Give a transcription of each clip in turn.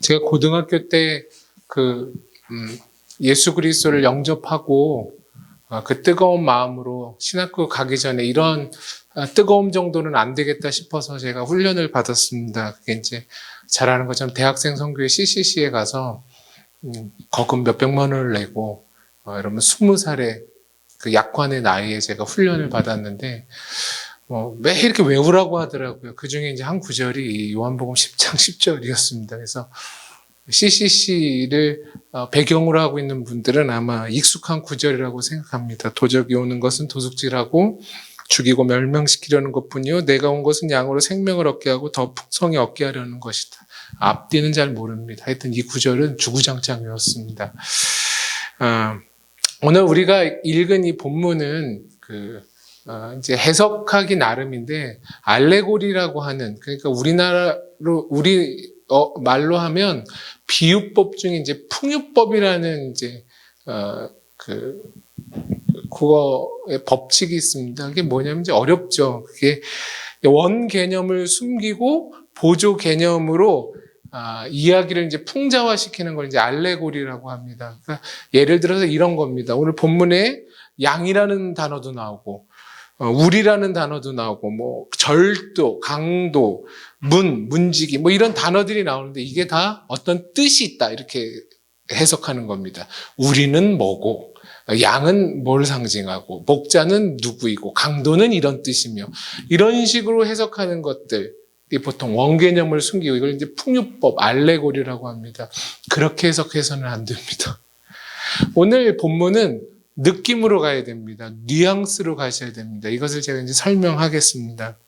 제가 고등학교 때 예수 그리스도를 영접하고 그 뜨거운 마음으로 신학교 가기 전에 이런 뜨거움 정도는 안 되겠다 싶어서 제가 훈련을 받았습니다. 그게 이제 잘 아는 것처럼 대학생 선교회 CCC에 가서 거금 몇백만 원을 내고 여러분 20살의 그 약관의 나이에 제가 훈련을 받았는데 매일 이렇게 외우라고 하더라고요. 그 중에 이제 한 구절이 요한복음 10장 10절이었습니다. 그래서 CCC를 배경으로 하고 있는 분들은 아마 익숙한 구절이라고 생각합니다. 도적이 오는 것은 도둑질하고 죽이고 멸망시키려는 것뿐이요 내가 온 것은 양으로 생명을 얻게 하고 더 풍성히 얻게 하려는 것이다. 앞뒤는 잘 모릅니다. 하여튼 이 구절은 주구장창 외웠습니다. 오늘 우리가 읽은 이 본문은 이제 해석하기 나름인데 알레고리라고 하는, 그러니까 우리 말로 하면 비유법 중에 이제 풍유법이라는 이제 국어의 법칙이 있습니다. 그게 뭐냐면 이제 어렵죠. 그게 원 개념을 숨기고 보조 개념으로 이야기를 이제 풍자화시키는 걸 이제 알레고리라고 합니다. 그러니까 예를 들어서 이런 겁니다. 오늘 본문에 양이라는 단어도 나오고, 우리라는 단어도 나오고, 절도, 강도, 문지기, 이런 단어들이 나오는데 이게 다 어떤 뜻이 있다. 이렇게 해석하는 겁니다. 우리는 뭐고, 양은 뭘 상징하고, 목자는 누구이고, 강도는 이런 뜻이며, 이런 식으로 해석하는 것들. 보통 원개념을 숨기고 이걸 이제 풍유법, 알레고리라고 합니다. 그렇게 해석해서는 안 됩니다. 오늘 본문은 느낌으로 가야 됩니다. 뉘앙스로 가셔야 됩니다. 이것을 제가 이제 설명하겠습니다.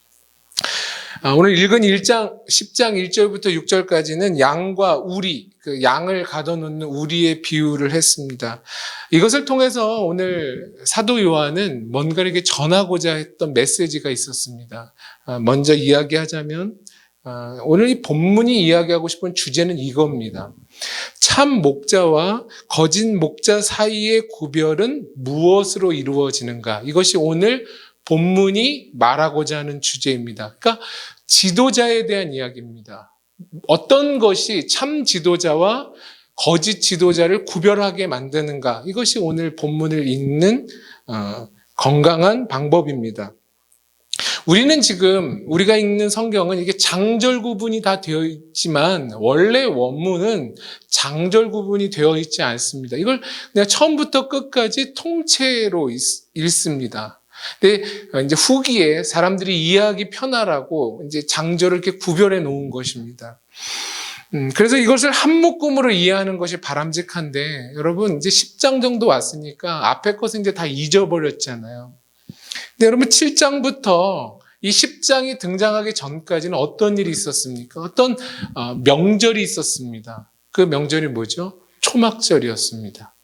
오늘 읽은 10장 1절부터 6절까지는 양과 우리, 그 양을 가둬놓는 우리의 비유를 했습니다. 이것을 통해서 오늘 사도 요한은 뭔가 이렇게 전하고자 했던 메시지가 있었습니다. 먼저 이야기하자면 오늘 이 본문이 이야기하고 싶은 주제는 이겁니다. 참 목자와 거짓 목자 사이의 구별은 무엇으로 이루어지는가? 이것이 오늘 본문이 말하고자 하는 주제입니다. 그러니까 지도자에 대한 이야기입니다. 어떤 것이 참 지도자와 거짓 지도자를 구별하게 만드는가? 이것이 오늘 본문을 읽는 건강한 방법입니다. 우리는 지금 우리가 읽는 성경은 이게 장절 구분이 다 되어 있지만 원래 원문은 장절 구분이 되어 있지 않습니다. 이걸 그냥 처음부터 끝까지 통째로 읽습니다. 근데 이제 후기에 사람들이 이해하기 편하라고 이제 장절을 이렇게 구별해 놓은 것입니다. 그래서 이것을 한 묶음으로 이해하는 것이 바람직한데, 여러분 이제 10장 정도 왔으니까 앞에 것은 이제 다 잊어버렸잖아요. 근데 여러분 7장부터 이 10장이 등장하기 전까지는 어떤 일이 있었습니까? 어떤 명절이 있었습니다. 그 명절이 뭐죠? 초막절이었습니다.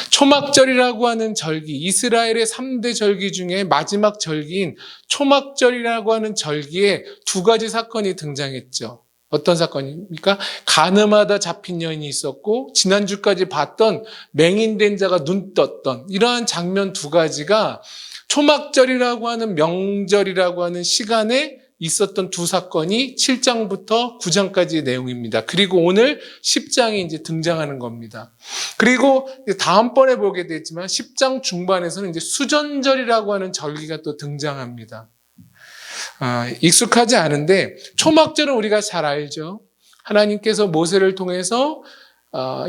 초막절이라고 하는 절기, 이스라엘의 3대 절기 중에 마지막 절기인 초막절이라고 하는 절기에 두 가지 사건이 등장했죠. 어떤 사건입니까? 간음하다 잡힌 여인이 있었고, 지난주까지 봤던 맹인된 자가 눈 떴던 이러한 장면 두 가지가 초막절이라고 하는 명절이라고 하는 시간에 있었던 두 사건이 7장부터 9장까지의 내용입니다. 그리고 오늘 10장이 이제 등장하는 겁니다. 그리고 다음번에 보게 되지만 10장 중반에서는 이제 수전절이라고 하는 절기가 또 등장합니다. 익숙하지 않은데 초막절은 우리가 잘 알죠. 하나님께서 모세를 통해서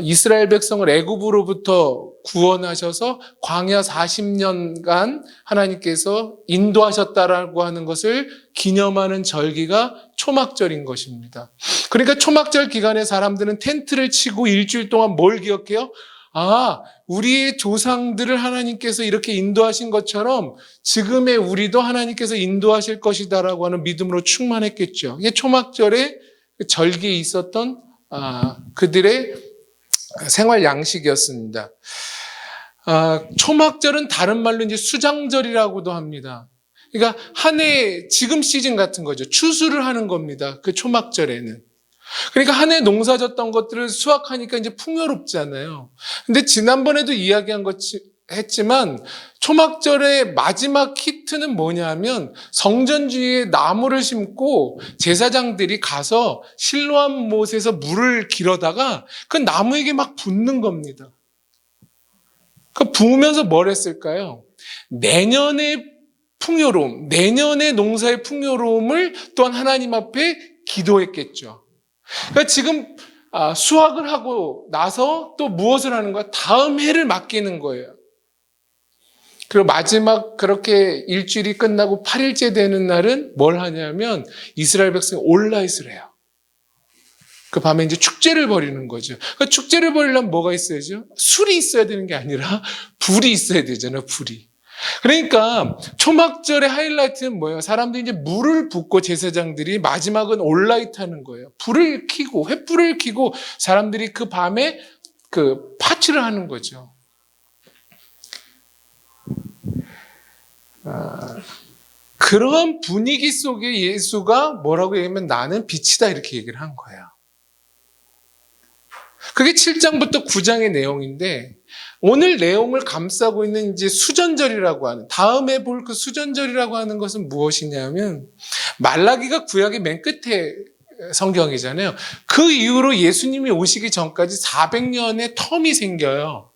이스라엘 백성을 애굽으로부터 구원하셔서 광야 40년간 하나님께서 인도하셨다라고 하는 것을 기념하는 절기가 초막절인 것입니다. 그러니까 초막절 기간에 사람들은 텐트를 치고 일주일 동안 뭘 기억해요? 우리의 조상들을 하나님께서 이렇게 인도하신 것처럼 지금의 우리도 하나님께서 인도하실 것이다라고 하는 믿음으로 충만했겠죠. 이게 초막절의 절기에 있었던 그들의 생활 양식이었습니다. 초막절은 다른 말로 이제 수장절이라고도 합니다. 그러니까 한 해 지금 시즌 같은 거죠. 추수를 하는 겁니다. 그 초막절에는. 그러니까 한 해 농사 졌던 것들을 수확하니까 이제 풍요롭잖아요. 근데 지난번에도 이야기한 했지만 초막절의 마지막 히트는 뭐냐면 성전 주위에 나무를 심고 제사장들이 가서 실로암 못에서 물을 길어다가 그 나무에게 막 붓는 겁니다. 그 부으면서 뭘 했을까요? 내년의 풍요로움, 내년의 농사의 풍요로움을 또한 하나님 앞에 기도했겠죠. 그러니까 지금 수확을 하고 나서 또 무엇을 하는 거야? 다음 해를 맡기는 거예요. 그리고 마지막 그렇게 일주일이 끝나고 8일째 되는 날은 뭘 하냐면 이스라엘 백성이 올라잇을 해요. 그 밤에 이제 축제를 벌이는 거죠. 그러니까 축제를 벌이려면 뭐가 있어야죠? 술이 있어야 되는 게 아니라 불이 있어야 되잖아요, 불이. 그러니까 초막절의 하이라이트는 뭐예요? 사람들이 이제 물을 붓고 제사장들이 마지막은 올라잇 하는 거예요. 불을 켜고, 횃불을 켜고 사람들이 그 밤에 그 파티를 하는 거죠. 그런 분위기 속에 예수가 뭐라고 얘기하면 나는 빛이다 이렇게 얘기를 한 거예요. 그게 7장부터 9장의 내용인데 오늘 내용을 감싸고 있는 이제 수전절이라고 하는 다음에 볼 그 수전절이라고 하는 것은 무엇이냐면 말라기가 구약의 맨 끝에 성경이잖아요. 그 이후로 예수님이 오시기 전까지 400년의 텀이 생겨요.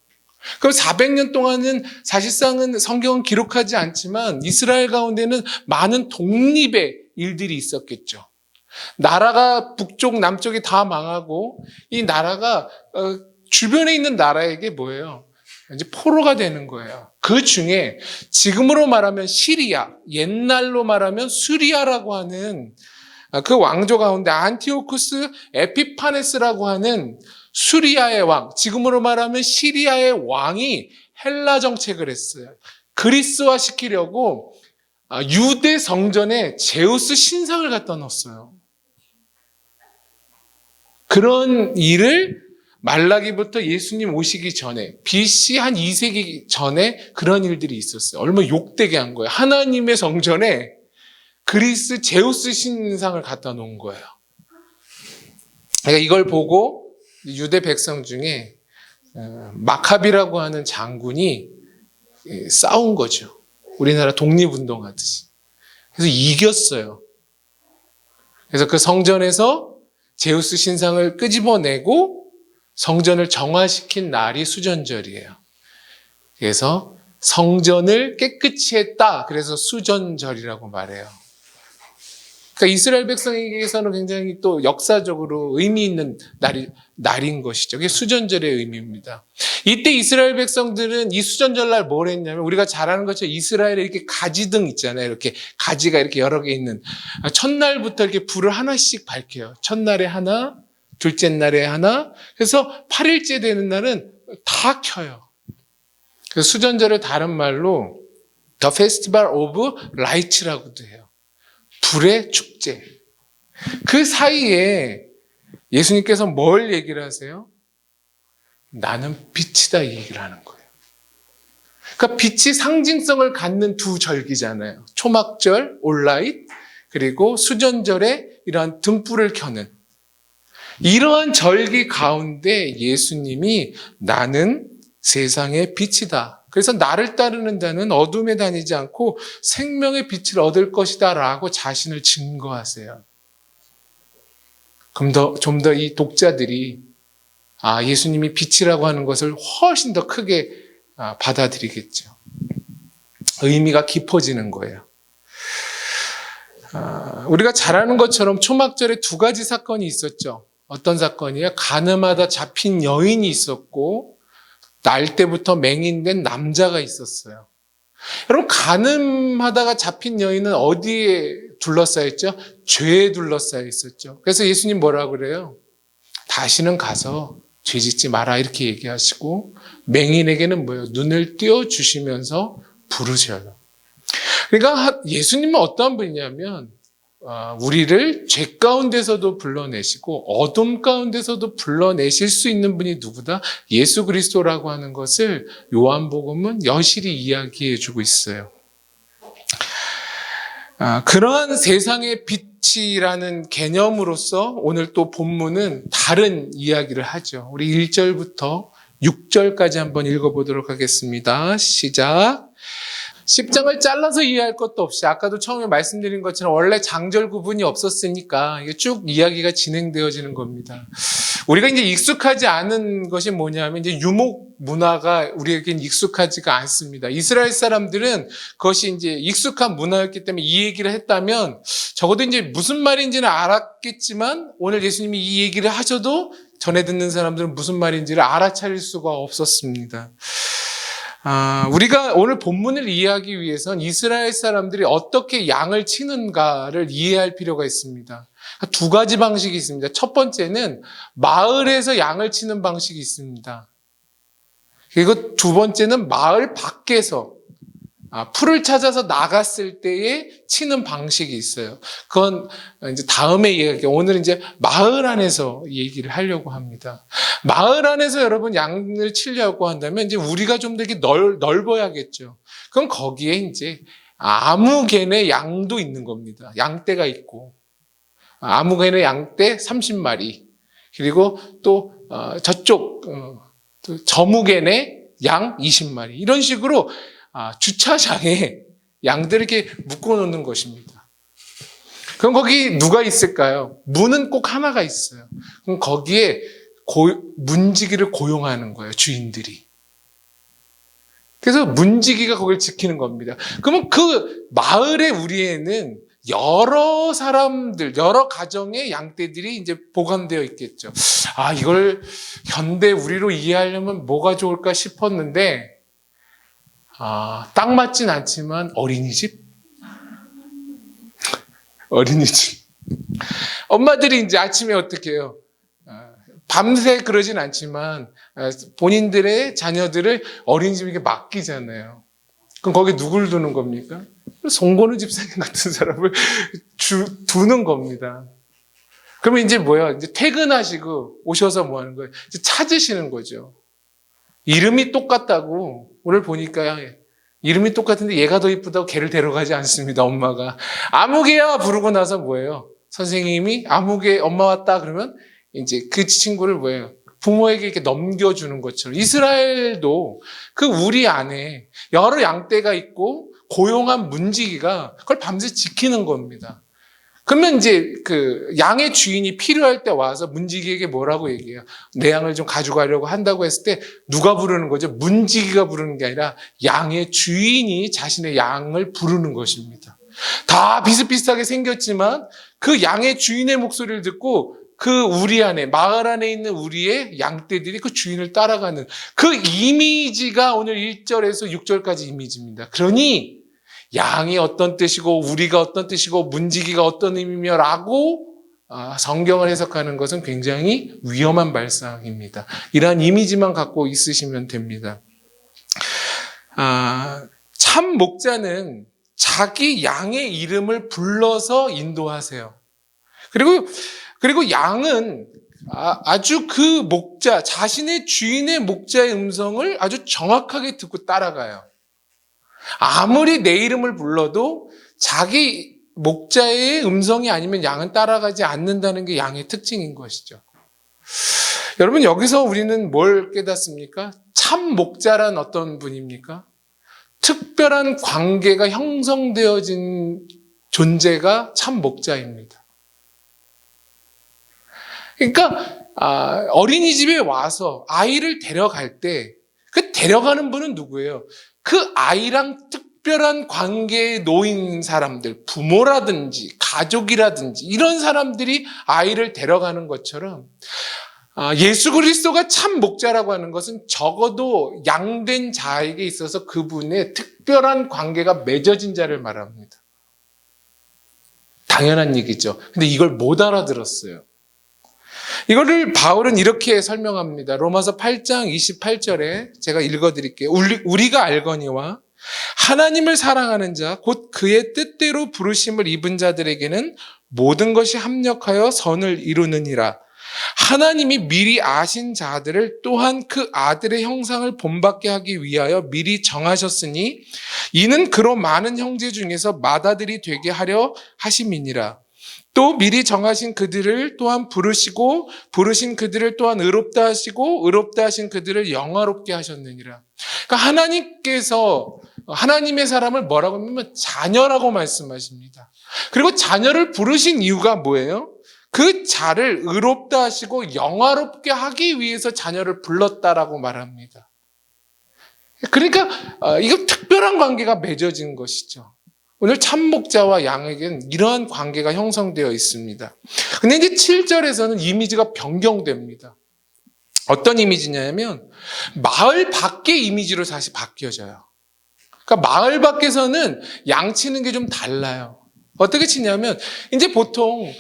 그럼 400년 동안은 사실상은 성경은 기록하지 않지만 이스라엘 가운데는 많은 독립의 일들이 있었겠죠. 나라가 북쪽, 남쪽이 다 망하고 이 나라가 주변에 있는 나라에게 뭐예요? 이제 포로가 되는 거예요. 그 중에 지금으로 말하면 시리아, 옛날로 말하면 수리아라고 하는 그 왕조 가운데 안티오쿠스 에피파네스라고 하는 수리아의 왕, 지금으로 말하면 시리아의 왕이 헬라 정책을 했어요. 그리스화 시키려고 유대 성전에 제우스 신상을 갖다 놓았어요. 그런 일을 말라기부터 예수님 오시기 전에 BC 한 2세기 전에 그런 일들이 있었어요. 얼마나 욕되게 한 거예요. 하나님의 성전에 그리스 제우스 신상을 갖다 놓은 거예요. 그러니까 이걸 보고 유대 백성 중에 마카비라고 하는 장군이 싸운 거죠. 우리나라 독립운동하듯이. 그래서 이겼어요. 그래서 그 성전에서 제우스 신상을 끄집어내고 성전을 정화시킨 날이 수전절이에요. 그래서 성전을 깨끗이 했다. 그래서 수전절이라고 말해요. 그러니까 이스라엘 백성에게서는 굉장히 또 역사적으로 의미 있는 날인 것이죠. 그게 수전절의 의미입니다. 이때 이스라엘 백성들은 이 수전절날 뭘 했냐면 우리가 잘 아는 것처럼 이스라엘에 이렇게 가지등 있잖아요. 이렇게 가지가 이렇게 여러 개 있는 첫날부터 이렇게 불을 하나씩 밝혀요. 첫날에 하나, 둘째 날에 하나. 그래서 8일째 되는 날은 다 켜요. 그래서 수전절을 다른 말로 The Festival of Light라고도 해요. 불의 축제. 그 사이에 예수님께서 뭘 얘기를 하세요? 나는 빛이다 이 얘기를 하는 거예요. 그러니까 빛이 상징성을 갖는 두 절기잖아요. 초막절, 올라잇, 그리고 수전절에 이러한 등불을 켜는 이러한 절기 가운데 예수님이 나는 세상의 빛이다. 그래서 나를 따르는 자는 어둠에 다니지 않고 생명의 빛을 얻을 것이다 라고 자신을 증거하세요. 그럼 좀 더 이 독자들이 예수님이 빛이라고 하는 것을 훨씬 더 크게 받아들이겠죠. 의미가 깊어지는 거예요. 우리가 잘 아는 것처럼 초막절에 두 가지 사건이 있었죠. 어떤 사건이에요? 가늠하다 잡힌 여인이 있었고 날 때부터 맹인된 남자가 있었어요. 여러분 가늠하다가 잡힌 여인은 어디에 둘러싸였죠? 죄에 둘러싸여 있었죠. 그래서 예수님 뭐라고 그래요? 다시는 가서 죄 짓지 마라 이렇게 얘기하시고 맹인에게는 뭐예요? 눈을 띄워주시면서 부르셔요. 그러니까 예수님은 어떠한 분이냐면 우리를 죄 가운데서도 불러내시고 어둠 가운데서도 불러내실 수 있는 분이 누구다? 예수 그리스도라고 하는 것을 요한복음은 여실히 이야기해주고 있어요. 그러한 세상의 빛이라는 개념으로서 오늘 또 본문은 다른 이야기를 하죠. 우리 1절부터 6절까지 한번 읽어보도록 하겠습니다. 시작. 10장을 잘라서 이해할 것도 없이 아까도 처음에 말씀드린 것처럼 원래 장절 구분이 없었으니까 이게 쭉 이야기가 진행되어지는 겁니다. 우리가 이제 익숙하지 않은 것이 뭐냐면 이제 유목 문화가 우리에겐 익숙하지가 않습니다. 이스라엘 사람들은 그것이 이제 익숙한 문화였기 때문에 이 얘기를 했다면 적어도 이제 무슨 말인지는 알았겠지만 오늘 예수님이 이 얘기를 하셔도 전해 듣는 사람들은 무슨 말인지를 알아차릴 수가 없었습니다. 우리가 오늘 본문을 이해하기 위해선 이스라엘 사람들이 어떻게 양을 치는가를 이해할 필요가 있습니다. 두 가지 방식이 있습니다. 첫 번째는 마을에서 양을 치는 방식이 있습니다. 그리고 두 번째는 마을 밖에서 풀을 찾아서 나갔을 때에 치는 방식이 있어요. 그건 이제 다음에 이야기할게요. 오늘은 이제 마을 안에서 얘기를 하려고 합니다. 마을 안에서 여러분 양을 치려고 한다면 이제 우리가 좀 더 이렇게 넓어야겠죠. 그럼 거기에 이제 아무개네 양도 있는 겁니다. 양떼가 있고 아무개네 양떼 30마리 그리고 또 저쪽 또 저무개네 양 20마리 이런 식으로 주차장에 양들을 이렇게 묶어놓는 것입니다. 그럼 거기 누가 있을까요? 문은 꼭 하나가 있어요. 그럼 거기에 문지기를 고용하는 거예요, 주인들이. 그래서 문지기가 거기를 지키는 겁니다. 그러면 그 마을의 우리에는 여러 사람들, 여러 가정의 양떼들이 이제 보관되어 있겠죠. 이걸 현대 우리로 이해하려면 뭐가 좋을까 싶었는데, 딱 맞진 않지만 어린이집? 어린이집. 엄마들이 이제 아침에 어떻게 해요? 밤새 그러진 않지만 본인들의 자녀들을 어린이집에 맡기잖아요. 그럼 거기 누굴 두는 겁니까? 송건우 집사님 같은 사람을 두는 겁니다. 그러면 이제 이제 퇴근하시고 오셔서 뭐 하는 거예요? 이제 찾으시는 거죠. 이름이 똑같다고 오늘 보니까 이름이 똑같은데 얘가 더 이쁘다고 걔를 데려가지 않습니다. 엄마가 아무개야 부르고 나서 뭐예요? 선생님이 아무개 엄마 왔다 그러면 이제 그 친구를 부모에게 이렇게 넘겨주는 것처럼 이스라엘도 그 우리 안에 여러 양떼가 있고 고용한 문지기가 그걸 밤새 지키는 겁니다. 그러면 이제 그 양의 주인이 필요할 때 와서 문지기에게 뭐라고 얘기해요? 내 양을 좀 가져가려고 한다고 했을 때 누가 부르는 거죠? 문지기가 부르는 게 아니라 양의 주인이 자신의 양을 부르는 것입니다. 다 비슷비슷하게 생겼지만 그 양의 주인의 목소리를 듣고 그 우리 안에, 마을 안에 있는 우리의 양떼들이 그 주인을 따라가는 그 이미지가 오늘 1절에서 6절까지 이미지입니다. 그러니 양이 어떤 뜻이고 우리가 어떤 뜻이고 문지기가 어떤 의미며라고 성경을 해석하는 것은 굉장히 위험한 발상입니다. 이러한 이미지만 갖고 있으시면 됩니다. 참 목자는 자기 양의 이름을 불러서 인도하세요. 그리고 양은 아주 그 목자, 자신의 주인의 목자의 음성을 아주 정확하게 듣고 따라가요. 아무리 내 이름을 불러도 자기 목자의 음성이 아니면 양은 따라가지 않는다는 게 양의 특징인 것이죠. 여러분 여기서 우리는 뭘 깨닫습니까? 참 목자란 어떤 분입니까? 특별한 관계가 형성되어진 존재가 참 목자입니다. 그러니까 어린이집에 와서 아이를 데려갈 때 그 데려가는 분은 누구예요? 그 아이랑 특별한 관계에 놓인 사람들, 부모라든지 가족이라든지 이런 사람들이 아이를 데려가는 것처럼 예수 그리스도가 참 목자라고 하는 것은 적어도 양된 자에게 있어서 그분의 특별한 관계가 맺어진 자를 말합니다. 당연한 얘기죠. 근데 이걸 못 알아들었어요. 이거를 바울은 이렇게 설명합니다. 로마서 8장 28절에 제가 읽어드릴게요. 우리가 알거니와 하나님을 사랑하는 자, 곧 그의 뜻대로 부르심을 입은 자들에게는 모든 것이 합력하여 선을 이루느니라. 하나님이 미리 아신 자들을 또한 그 아들의 형상을 본받게 하기 위하여 미리 정하셨으니 이는 그로 많은 형제 중에서 맏아들이 되게 하려 하심이니라. 또 미리 정하신 그들을 또한 부르시고 부르신 그들을 또한 의롭다 하시고 의롭다 하신 그들을 영화롭게 하셨느니라. 그러니까 하나님께서 하나님의 사람을 뭐라고 하면 자녀라고 말씀하십니다. 그리고 자녀를 부르신 이유가 뭐예요? 그 자를 의롭다 하시고 영화롭게 하기 위해서 자녀를 불렀다라고 말합니다. 그러니까 이거 특별한 관계가 맺어진 것이죠. 오늘 참목자와 양에게는 이러한 관계가 형성되어 있습니다. 근데 이제 7절에서는 이미지가 변경됩니다. 어떤 이미지냐면 마을 밖의 이미지로 다시 바뀌어져요. 그러니까 마을 밖에서는 양 치는 게 좀 달라요. 어떻게 치냐면 이제 보통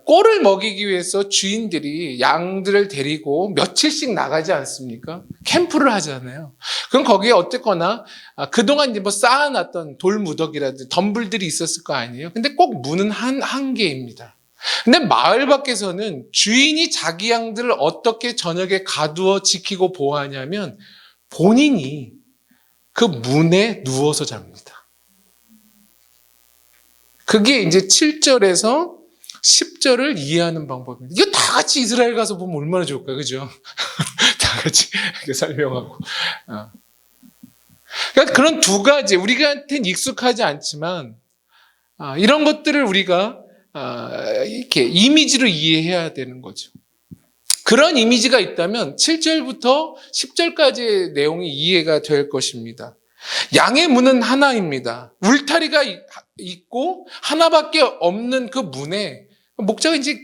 꼴을 먹이기 위해서 주인들이 양들을 데리고 며칠씩 나가지 않습니까? 캠프를 하잖아요. 그럼 거기에 어쨌거나 그동안 이제 뭐 쌓아놨던 돌무더기라든지 덤불들이 있었을 거 아니에요. 근데 꼭 문은 한 개입니다. 근데 마을 밖에서는 주인이 자기 양들을 어떻게 저녁에 가두어 지키고 보호하냐면 본인이 그 문에 누워서 잡니다. 그게 이제 7절에서 10절을 이해하는 방법입니다. 이거 다 같이 이스라엘 가서 보면 얼마나 좋을까요? 그죠? 다 같이 이렇게 설명하고. 그러니까 그런 두 가지, 우리한테는 익숙하지 않지만, 이런 것들을 우리가, 이렇게 이미지로 이해해야 되는 거죠. 그런 이미지가 있다면 7절부터 10절까지의 내용이 이해가 될 것입니다. 양의 문은 하나입니다. 울타리가 있고 하나밖에 없는 그 문에 목자가 이제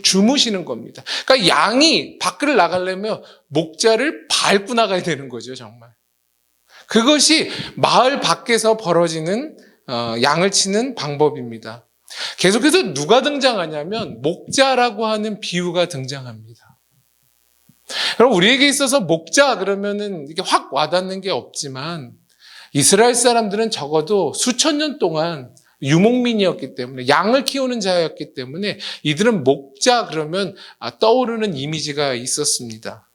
주무시는 겁니다. 그러니까 양이 밖을 나가려면 목자를 밟고 나가야 되는 거죠, 정말. 그것이 마을 밖에서 벌어지는 양을 치는 방법입니다. 계속해서 누가 등장하냐면 목자라고 하는 비유가 등장합니다. 여러분, 우리에게 있어서 목자 그러면은 이게 확 와닿는 게 없지만 이스라엘 사람들은 적어도 수천 년 동안 유목민이었기 때문에 양을 키우는 자였기 때문에 이들은 목자 그러면 떠오르는 이미지가 있었습니다.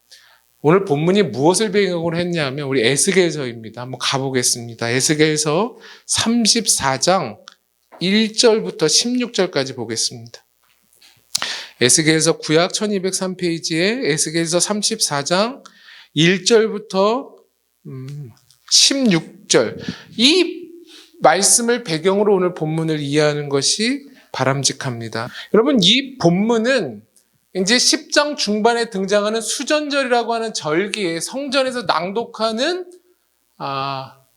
오늘 본문이 무엇을 배경으로 했냐면 우리 에스겔서입니다. 한번 가보겠습니다. 에스겔서 34장 1절부터 16절까지 보겠습니다. 에스겔서 구약 1203페이지에 에스겔서 34장 1절부터 16절 이 말씀을 배경으로 오늘 본문을 이해하는 것이 바람직합니다. 여러분, 이 본문은 이제 10장 중반에 등장하는 수전절이라고 하는 절기에 성전에서 낭독하는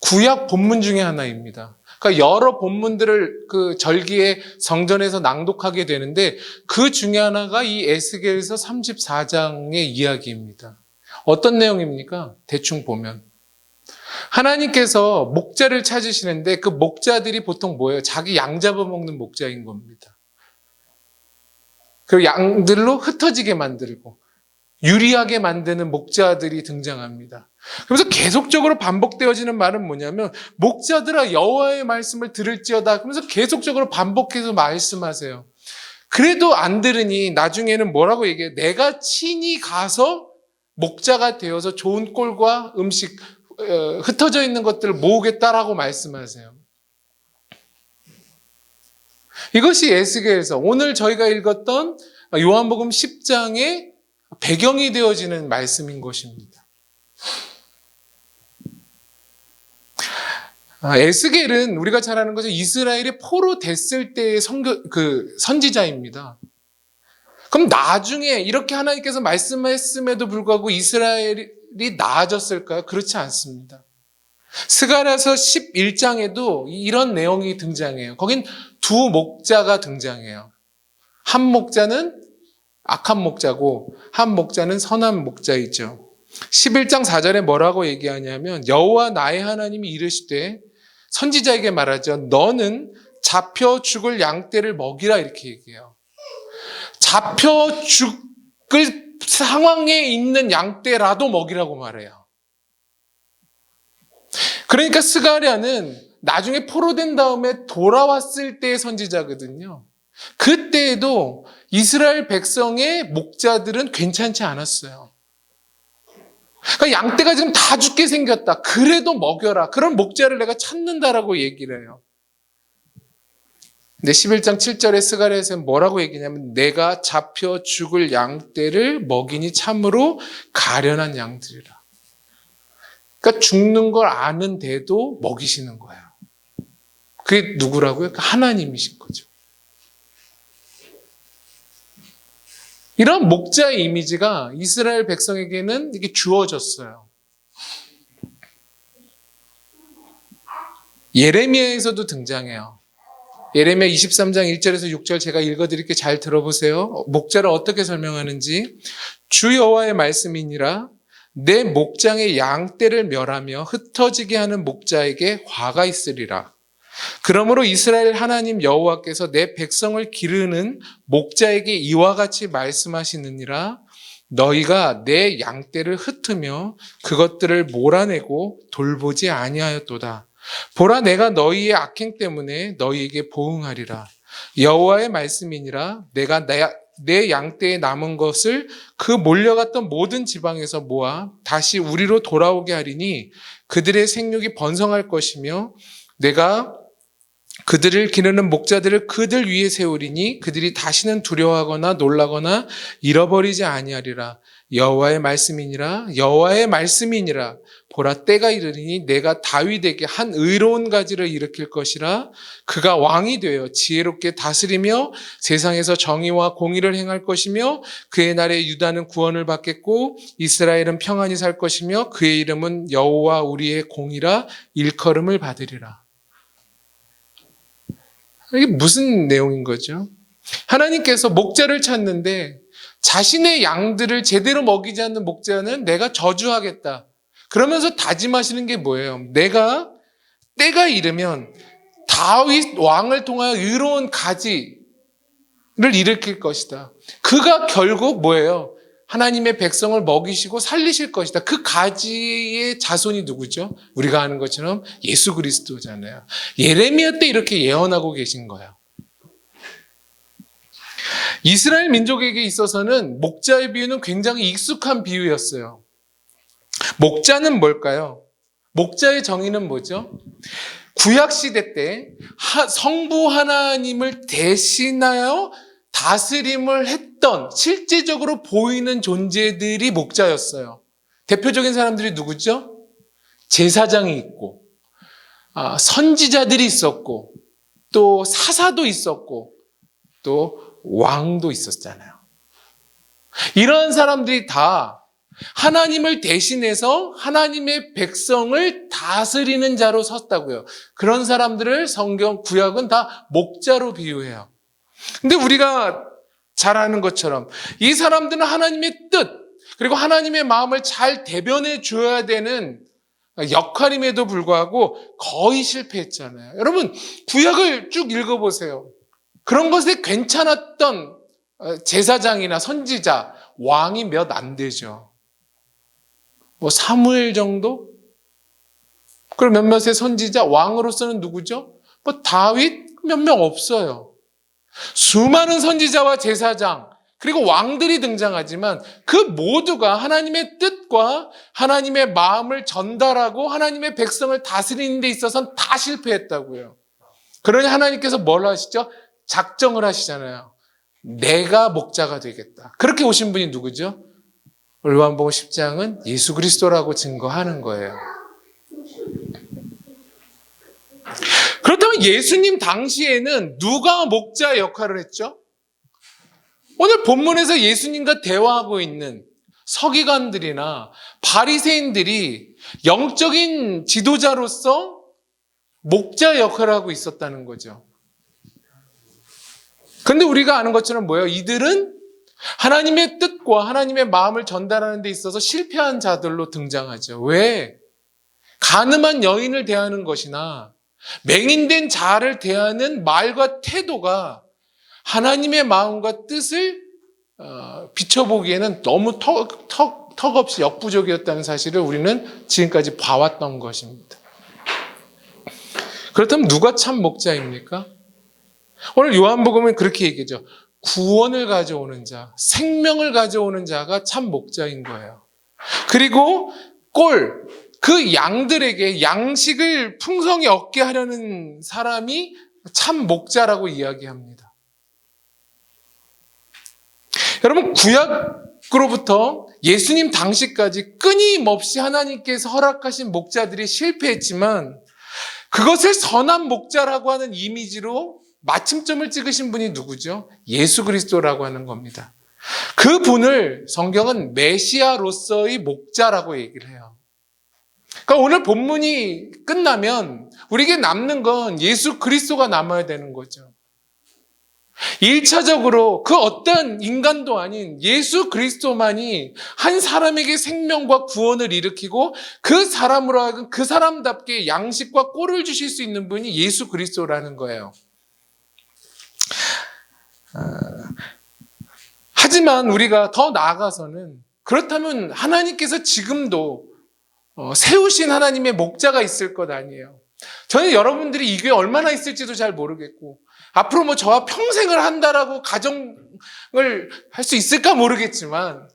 구약 본문 중에 하나입니다. 그러니까 여러 본문들을 그 절기에 성전에서 낭독하게 되는데 그 중에 하나가 이 에스겔서 34장의 이야기입니다. 어떤 내용입니까? 대충 보면 하나님께서 목자를 찾으시는데 그 목자들이 보통 뭐예요? 자기 양 잡아먹는 목자인 겁니다. 그리고 양들로 흩어지게 만들고 유리하게 만드는 목자들이 등장합니다. 그래서 계속적으로 반복되어지는 말은 뭐냐면 목자들아 여호와의 말씀을 들을지어다 그러면서 계속적으로 반복해서 말씀하세요. 그래도 안 들으니 나중에는 뭐라고 얘기해요? 내가 친히 가서 목자가 되어서 좋은 꼴과 음식 흩어져 있는 것들을 모으겠다라고 말씀하세요. 이것이 에스겔서 오늘 저희가 읽었던 요한복음 10장의 배경이 되어지는 말씀인 것입니다. 에스겔은 우리가 잘 아는 것은 이스라엘이 포로됐을 때의 선지자입니다. 그럼 나중에 이렇게 하나님께서 말씀했음에도 불구하고 이스라엘이 나아졌을까요? 그렇지 않습니다. 스가랴서 11장에도 이런 내용이 등장해요. 거긴 두 목자가 등장해요. 한 목자는 악한 목자고 한 목자는 선한 목자이죠. 11장 4절에 뭐라고 얘기하냐면 여호와 나의 하나님이 이르시되 선지자에게 말하죠. 너는 잡혀 죽을 양떼를 먹이라 이렇게 얘기해요. 잡혀 죽을 상황에 있는 양떼라도 먹이라고 말해요. 그러니까 스가랴는 나중에 포로된 다음에 돌아왔을 때의 선지자거든요. 그때에도 이스라엘 백성의 목자들은 괜찮지 않았어요. 그러니까 양떼가 지금 다 죽게 생겼다. 그래도 먹여라. 그런 목자를 내가 찾는다라고 얘기를 해요. 근데 11장 7절에 스가랴에서는 뭐라고 얘기냐면 내가 잡혀 죽을 양떼를 먹이니 참으로 가련한 양들이라. 그러니까 죽는 걸 아는데도 먹이시는 거예요. 그게 누구라고요? 하나님이신 거죠. 이런 목자의 이미지가 이스라엘 백성에게는 이게 주어졌어요. 예레미야에서도 등장해요. 예레미야 23장 1절에서 6절 제가 읽어드릴게요. 잘 들어보세요. 목자를 어떻게 설명하는지. 주 여호와의 말씀이니라 내 목장의 양떼를 멸하며 흩어지게 하는 목자에게 화가 있으리라. 그러므로 이스라엘 하나님 여호와께서 내 백성을 기르는 목자에게 이와 같이 말씀하시느니라. 너희가 내 양떼를 흩으며 그것들을 몰아내고 돌보지 아니하였도다. 보라 내가 너희의 악행 때문에 너희에게 보응하리라. 여호와의 말씀이니라. 내가 내 양떼에 남은 것을 그 몰려갔던 모든 지방에서 모아 다시 우리로 돌아오게 하리니 그들의 생육이 번성할 것이며 내가 그들을 기르는 목자들을 그들 위에 세우리니 그들이 다시는 두려워하거나 놀라거나 잃어버리지 아니하리라. 여호와의 말씀이니라. 여호와의 말씀이니라. 보라 때가 이르리니 내가 다윗에게 한 의로운 가지를 일으킬 것이라. 그가 왕이 되어 지혜롭게 다스리며 세상에서 정의와 공의를 행할 것이며 그의 날에 유다는 구원을 받겠고 이스라엘은 평안히 살 것이며 그의 이름은 여호와 우리의 공이라 일컬음을 받으리라. 이게 무슨 내용인 거죠? 하나님께서 목자를 찾는데 자신의 양들을 제대로 먹이지 않는 목자는 내가 저주하겠다. 그러면서 다짐하시는 게 뭐예요? 내가 때가 이르면 다윗 왕을 통하여 의로운 가지를 일으킬 것이다. 그가 결국 뭐예요? 하나님의 백성을 먹이시고 살리실 것이다. 그 가지의 자손이 누구죠? 우리가 아는 것처럼 예수 그리스도잖아요. 예레미야 때 이렇게 예언하고 계신 거예요. 이스라엘 민족에게 있어서는 목자의 비유는 굉장히 익숙한 비유였어요. 목자는 뭘까요? 목자의 정의는 뭐죠? 구약시대 때 성부 하나님을 대신하여 다스림을 했던 실제적으로 보이는 존재들이 목자였어요. 대표적인 사람들이 누구죠? 제사장이 있고 선지자들이 있었고 또 사사도 있었고 또 왕도 있었잖아요. 이런 사람들이 다 하나님을 대신해서 하나님의 백성을 다스리는 자로 섰다고요. 그런 사람들을 성경 구약은 다 목자로 비유해요. 근데 우리가 잘 아는 것처럼 이 사람들은 하나님의 뜻 그리고 하나님의 마음을 잘 대변해 줘야 되는 역할임에도 불구하고 거의 실패했잖아요. 여러분 구약을 쭉 읽어보세요. 그런 것에 괜찮았던 제사장이나 선지자, 왕이 몇 안 되죠. 뭐 사무엘 정도? 그리고 몇몇의 선지자, 왕으로서는 누구죠? 뭐 다윗 몇 명 없어요. 수많은 선지자와 제사장 그리고 왕들이 등장하지만 그 모두가 하나님의 뜻과 하나님의 마음을 전달하고 하나님의 백성을 다스리는 데 있어서는 다 실패했다고요. 그러니 하나님께서 뭘 하시죠? 작정을 하시잖아요. 내가 목자가 되겠다. 그렇게 오신 분이 누구죠? 요한복음 10장은 예수 그리스도라고 증거하는 거예요. 그렇다면 예수님 당시에는 누가 목자 역할을 했죠? 오늘 본문에서 예수님과 대화하고 있는 서기관들이나 바리새인들이 영적인 지도자로서 목자 역할을 하고 있었다는 거죠. 그런데 우리가 아는 것처럼 뭐예요? 이들은 하나님의 뜻과 하나님의 마음을 전달하는 데 있어서 실패한 자들로 등장하죠. 왜? 간음한 여인을 대하는 것이나 맹인된 자를 대하는 말과 태도가 하나님의 마음과 뜻을 비춰보기에는 너무 턱없이 역부족이었다는 사실을 우리는 지금까지 봐왔던 것입니다. 그렇다면 누가 참 목자입니까? 오늘 요한복음은 그렇게 얘기하죠. 구원을 가져오는 자, 생명을 가져오는 자가 참 목자인 거예요. 그리고 그 양들에게 양식을 풍성히 얻게 하려는 사람이 참 목자라고 이야기합니다. 여러분, 구약으로부터 예수님 당시까지 끊임없이 하나님께서 허락하신 목자들이 실패했지만 그것을 선한 목자라고 하는 이미지로 마침점을 찍으신 분이 누구죠? 예수 그리스도라고 하는 겁니다. 그 분을 성경은 메시아로서의 목자라고 얘기를 해요. 그러니까 오늘 본문이 끝나면 우리에게 남는 건 예수 그리스도가 남아야 되는 거죠. 1차적으로 그 어떤 인간도 아닌 예수 그리스도만이 한 사람에게 생명과 구원을 일으키고 그 사람으로 하여금 그 사람답게 양식과 꼴을 주실 수 있는 분이 예수 그리스도라는 거예요. 하지만 우리가 더 나아가서는 그렇다면 하나님께서 지금도 세우신 하나님의 목자가 있을 것 아니에요. 저는 여러분들이 이 교회 얼마나 있을지도 잘 모르겠고 앞으로 뭐 저와 평생을 한다라고 가정을 할 수 있을까 모르겠지만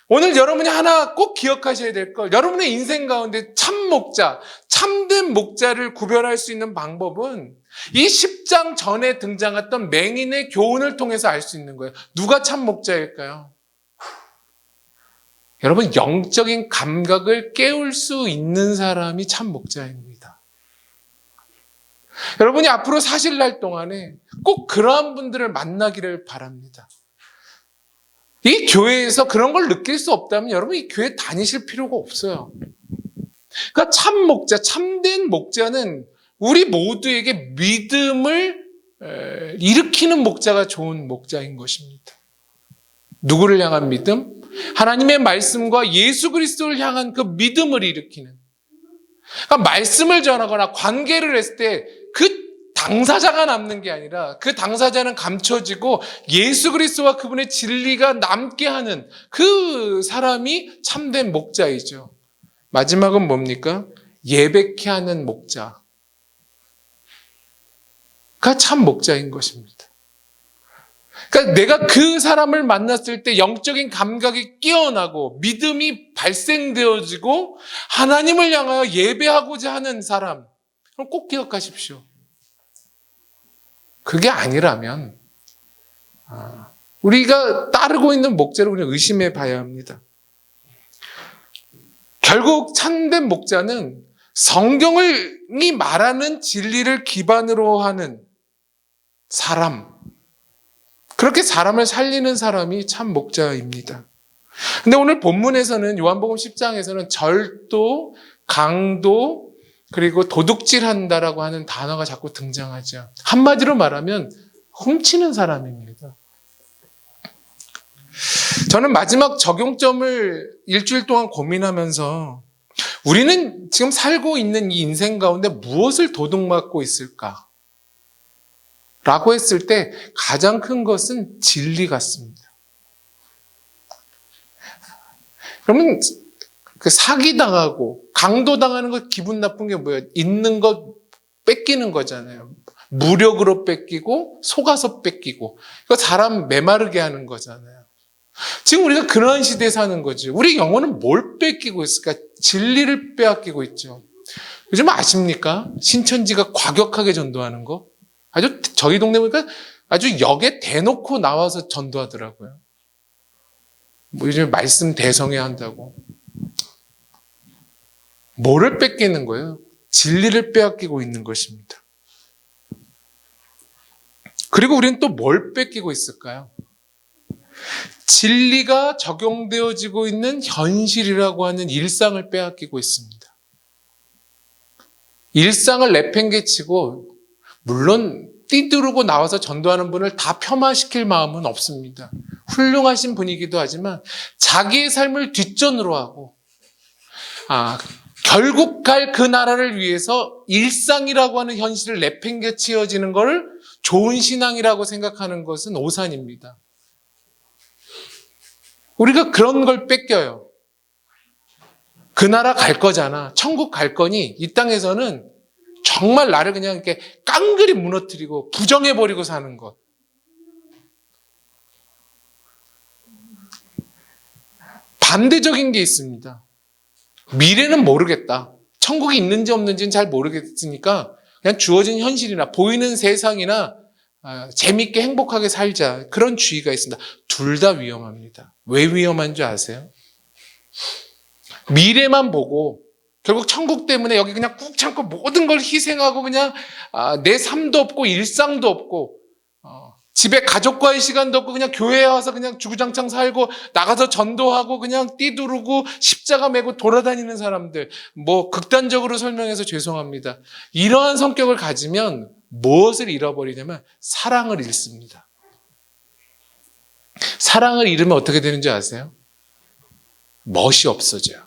오늘 여러분이 하나 꼭 기억하셔야 될 것, 여러분의 인생 가운데 참 목자, 참된 목자를 구별할 수 있는 방법은 이 10장 전에 등장했던 맹인의 교훈을 통해서 알 수 있는 거예요. 누가 참 목자일까요? 여러분, 영적인 감각을 깨울 수 있는 사람이 참 목자입니다. 여러분이 앞으로 사실 날 동안에 꼭 그러한 분들을 만나기를 바랍니다. 이 교회에서 그런 걸 느낄 수 없다면 여러분 이 교회 다니실 필요가 없어요. 그러니까 참 목자, 참된 목자는 우리 모두에게 믿음을 일으키는 목자가 좋은 목자인 것입니다. 누구를 향한 믿음? 하나님의 말씀과 예수 그리스도를 향한 그 믿음을 일으키는. 그러니까 말씀을 전하거나 관계를 했을 때 그 당사자가 남는 게 아니라 그 당사자는 감춰지고 예수 그리스도와 그분의 진리가 남게 하는 그 사람이 참된 목자이죠. 마지막은 뭡니까? 예배케 하는 목자가 참 목자인 것입니다. 그러니까 내가 그 사람을 만났을 때 영적인 감각이 깨어나고 믿음이 발생되어지고 하나님을 향하여 예배하고자 하는 사람, 그럼 꼭 기억하십시오. 그게 아니라면 우리가 따르고 있는 목자를 우리는 의심해 봐야 합니다. 결국 참된 목자는 성경이 말하는 진리를 기반으로 하는 사람, 그렇게 사람을 살리는 사람이 참 목자입니다. 근데 오늘 본문에서는 요한복음 10장에서는 절도, 강도, 그리고 도둑질한다라고 하는 단어가 자꾸 등장하죠. 한마디로 말하면 훔치는 사람입니다. 저는 마지막 적용점을 일주일 동안 고민하면서 우리는 지금 살고 있는 이 인생 가운데 무엇을 도둑맞고 있을까? 라고 했을 때 가장 큰 것은 진리 같습니다. 그러면 그 사기당하고 강도당하는 거 기분 나쁜 게 뭐예요? 있는 것 뺏기는 거잖아요. 무력으로 뺏기고 속아서 뺏기고 이거 사람 메마르게 하는 거잖아요. 지금 우리가 그러한 시대에 사는 거죠. 우리 영혼은 뭘 뺏기고 있을까? 진리를 빼앗기고 있죠. 요즘 아십니까? 신천지가 과격하게 전도하는 거. 아주 저희 동네 보니까 아주 역에 대놓고 나와서 전도하더라고요. 뭐 요즘 말씀 대성회 한다고. 뭐를 뺏기는 거예요? 진리를 빼앗기고 있는 것입니다. 그리고 우리는 또 뭘 뺏기고 있을까요? 진리가 적용되어지고 있는 현실이라고 하는 일상을 빼앗기고 있습니다. 일상을 내팽개치고 물론 띠두르고 나와서 전도하는 분을 다 폄하시킬 마음은 없습니다. 훌륭하신 분이기도 하지만 자기의 삶을 뒷전으로 하고 결국 갈 그 나라를 위해서 일상이라고 하는 현실을 내팽개치어지는 걸 좋은 신앙이라고 생각하는 것은 오산입니다. 우리가 그런 걸 뺏겨요. 그 나라 갈 거잖아. 천국 갈 거니 이 땅에서는 정말 나를 그냥 이렇게 깡그리 무너뜨리고 부정해버리고 사는 것. 반대적인 게 있습니다. 미래는 모르겠다. 천국이 있는지 없는지는 잘 모르겠으니까 그냥 주어진 현실이나 보이는 세상이나 재밌게 행복하게 살자. 그런 주의가 있습니다. 둘 다 위험합니다. 왜 위험한 줄 아세요? 미래만 보고 결국 천국 때문에 여기 그냥 꾹 참고 모든 걸 희생하고 그냥 내 삶도 없고 일상도 없고 집에 가족과의 시간도 없고 그냥 교회에 와서 그냥 주구장창 살고 나가서 전도하고 그냥 띠두르고 십자가 메고 돌아다니는 사람들, 뭐 극단적으로 설명해서 죄송합니다. 이러한 성격을 가지면 무엇을 잃어버리냐면 사랑을 잃습니다. 사랑을 잃으면 어떻게 되는지 아세요? 멋이 없어져요.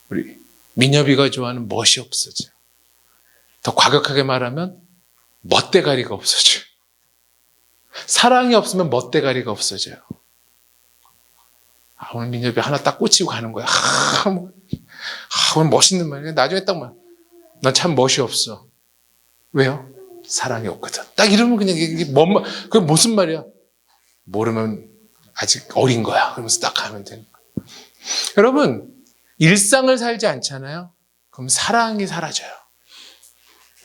우리 민협이가 좋아하는 멋이 없어져요. 더 과격하게 말하면 멋대가리가 없어져요. 사랑이 없으면 멋대가리가 없어져요. 오늘 민협이 하나 딱 꽂히고 가는 거야. 오늘 멋있는 말이야. 나중에 딱 말. 넌 참 멋이 없어. 왜요? 사랑이 없거든. 딱 이러면 그냥 이게 그게 무슨 말이야? 모르면 아직 어린 거야. 그러면서 딱 가면 되는 거야. 여러분, 일상을 살지 않잖아요? 그럼 사랑이 사라져요.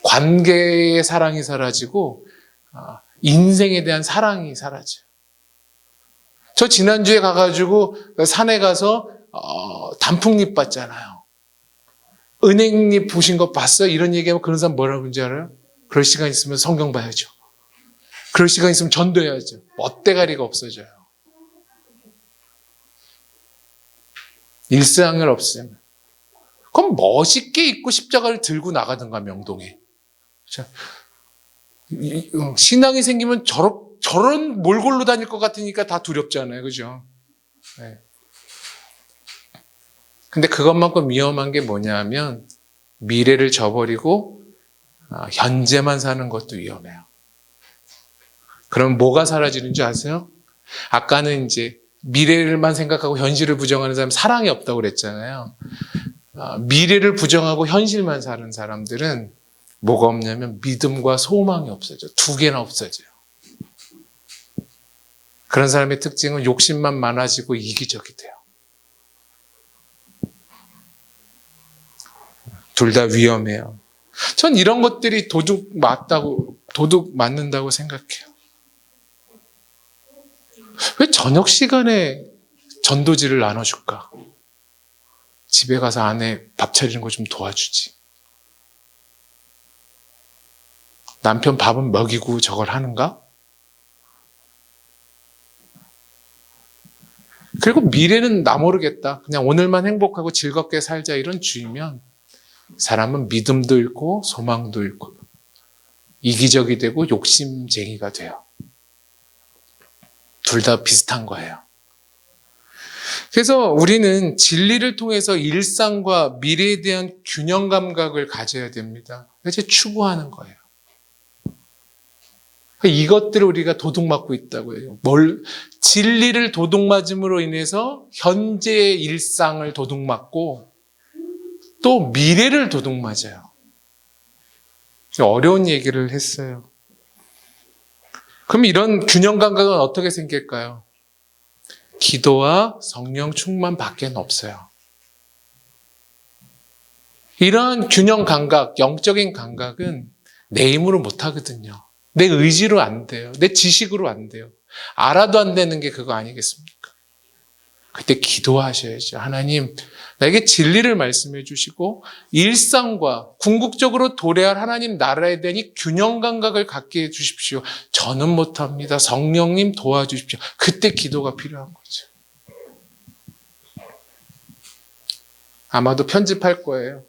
관계의 사랑이 사라지고 인생에 대한 사랑이 사라져요. 저 지난주에 가가지고 산에 가서 단풍잎 봤잖아요. 은행잎 보신 거 봤어요? 이런 얘기하면 그런 사람 뭐라고 하는지 알아요? 그럴 시간 있으면 성경 봐야죠. 그럴 시간 있으면 전도해야죠. 멋대가리가 없어져요. 일상을 없애면. 그럼 멋있게 입고 십자가를 들고 나가든가 명동에. 신앙이 생기면 저런 몰골로 다닐 것 같으니까 다 두렵잖아요. 그죠? 네. 근데 그것만큼 위험한 게 뭐냐면 미래를 저버리고 현재만 사는 것도 위험해요. 그럼 뭐가 사라지는 줄 아세요? 아까는 이제 미래를만 생각하고 현실을 부정하는 사람 사랑이 없다고 그랬잖아요. 미래를 부정하고 현실만 사는 사람들은 뭐가 없냐면 믿음과 소망이 없어져요. 두 개나 없어져요. 그런 사람의 특징은 욕심만 많아지고 이기적이 돼요. 둘 다 위험해요. 전 이런 것들이 도둑 맞는다고 생각해요. 왜 저녁 시간에 전도지를 나눠줄까? 집에 가서 아내 밥 차리는 거 좀 도와주지. 남편 밥은 먹이고 저걸 하는가? 그리고 미래는 나 모르겠다. 그냥 오늘만 행복하고 즐겁게 살자 이런 주의면 사람은 믿음도 잃고 소망도 잃고 이기적이 되고 욕심쟁이가 돼요. 둘 다 비슷한 거예요. 그래서 우리는 진리를 통해서 일상과 미래에 대한 균형 감각을 가져야 됩니다. 그래서 추구하는 거예요. 이것들을 우리가 도둑맞고 있다고 해요. 진리를 도둑맞음으로 인해서 현재의 일상을 도둑맞고 또 미래를 도둑맞아요. 어려운 얘기를 했어요. 그럼 이런 균형 감각은 어떻게 생길까요? 기도와 성령 충만 밖에는 없어요. 이러한 균형 감각, 영적인 감각은 내 힘으로 못 하거든요. 내 의지로 안 돼요. 내 지식으로 안 돼요. 알아도 안 되는 게 그거 아니겠습니까? 그때 기도하셔야죠. 하나님, 나에게 진리를 말씀해 주시고 일상과 궁극적으로 도래할 하나님 나라에 대한 이 균형 감각을 갖게 해 주십시오. 저는 못합니다. 성령님 도와주십시오. 그때 기도가 필요한 거죠. 아마도 편집할 거예요.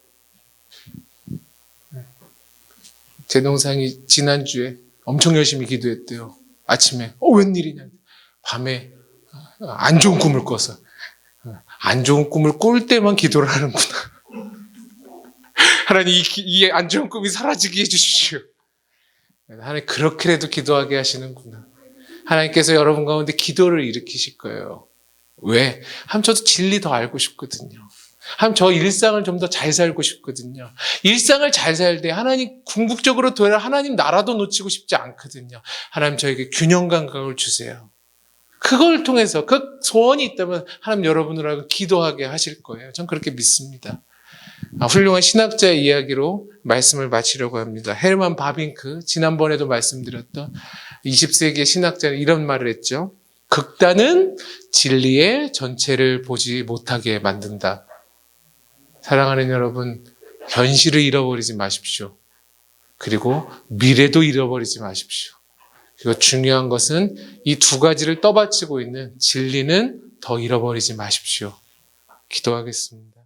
제 동생이 지난주에 엄청 열심히 기도했대요. 아침에 웬일이냐. 밤에 안 좋은 꿈을 꿔서. 안 좋은 꿈을 꿀 때만 기도를 하는구나. 하나님 이 안 좋은 꿈이 사라지게 해주십시오. 하나님 그렇게라도 기도하게 하시는구나. 하나님께서 여러분 가운데 기도를 일으키실 거예요. 왜? 하나님 저도 진리 더 알고 싶거든요. 하나님 저 일상을 좀 더 잘 살고 싶거든요. 일상을 잘 살 때 하나님 궁극적으로 도래할 하나님 나라도 놓치고 싶지 않거든요. 하나님 저에게 균형 감각을 주세요. 그걸 통해서 그 소원이 있다면 하나님 여러분을 하고 기도하게 하실 거예요. 전 그렇게 믿습니다. 훌륭한 신학자의 이야기로 말씀을 마치려고 합니다. 헤르만 바빙크, 지난번에도 말씀드렸던 20세기의 신학자는 이런 말을 했죠. 극단은 진리의 전체를 보지 못하게 만든다. 사랑하는 여러분, 현실을 잃어버리지 마십시오. 그리고 미래도 잃어버리지 마십시오. 그리고 중요한 것은 이 두 가지를 떠받치고 있는 진리는 더 잃어버리지 마십시오. 기도하겠습니다.